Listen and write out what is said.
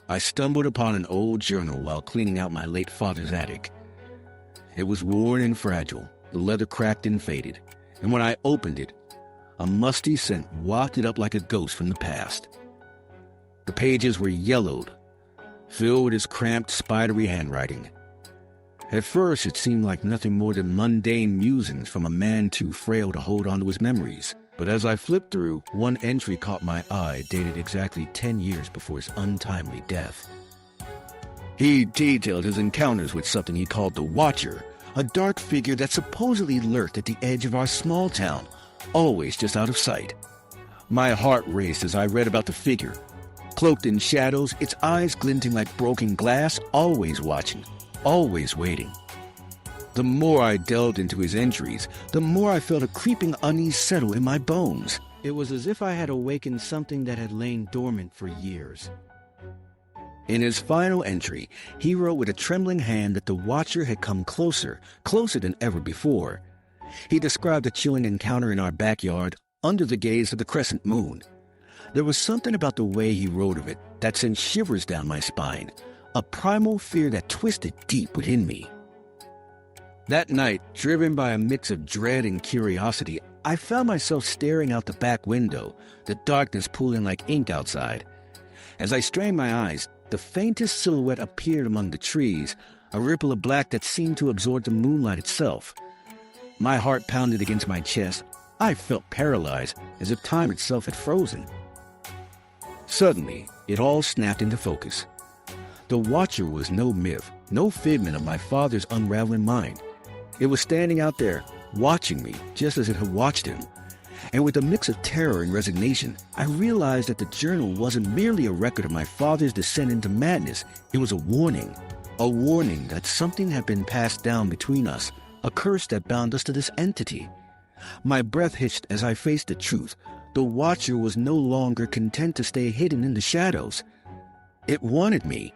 I stumbled upon an old journal while cleaning out my late father's attic. It was worn and fragile, the leather cracked and faded, and when I opened it, a musty scent wafted up like a ghost from the past. The pages were yellowed, filled with his cramped, spidery handwriting. At first, it seemed like nothing more than mundane musings from a man too frail to hold on to his memories. But as I flipped through, one entry caught my eye, dated exactly 10 years before his untimely death. He detailed his encounters with something he called the Watcher, a dark figure that supposedly lurked at the edge of our small town, always just out of sight. My heart raced as I read about the figure. Cloaked in shadows, its eyes glinting like broken glass, always watching, always waiting. The more I delved into his entries, the more I felt a creeping unease settle in my bones. It was as if I had awakened something that had lain dormant for years. In his final entry, he wrote with a trembling hand that the Watcher had come closer, closer than ever before. He described a chilling encounter in our backyard, under the gaze of the crescent moon. There was something about the way he wrote of it that sent shivers down my spine, a primal fear that twisted deep within me. That night, driven by a mix of dread and curiosity, I found myself staring out the back window, the darkness pooling like ink outside. As I strained my eyes, the faintest silhouette appeared among the trees, a ripple of black that seemed to absorb the moonlight itself. My heart pounded against my chest. I felt paralyzed, as if time itself had frozen. Suddenly, it all snapped into focus. The Watcher was no myth, no figment of my father's unraveling mind. It was standing out there, watching me, just as it had watched him. And with a mix of terror and resignation, I realized that the journal wasn't merely a record of my father's descent into madness. It was a warning that something had been passed down between us, a curse that bound us to this entity. My breath hitched as I faced the truth. The Watcher was no longer content to stay hidden in the shadows. It wanted me.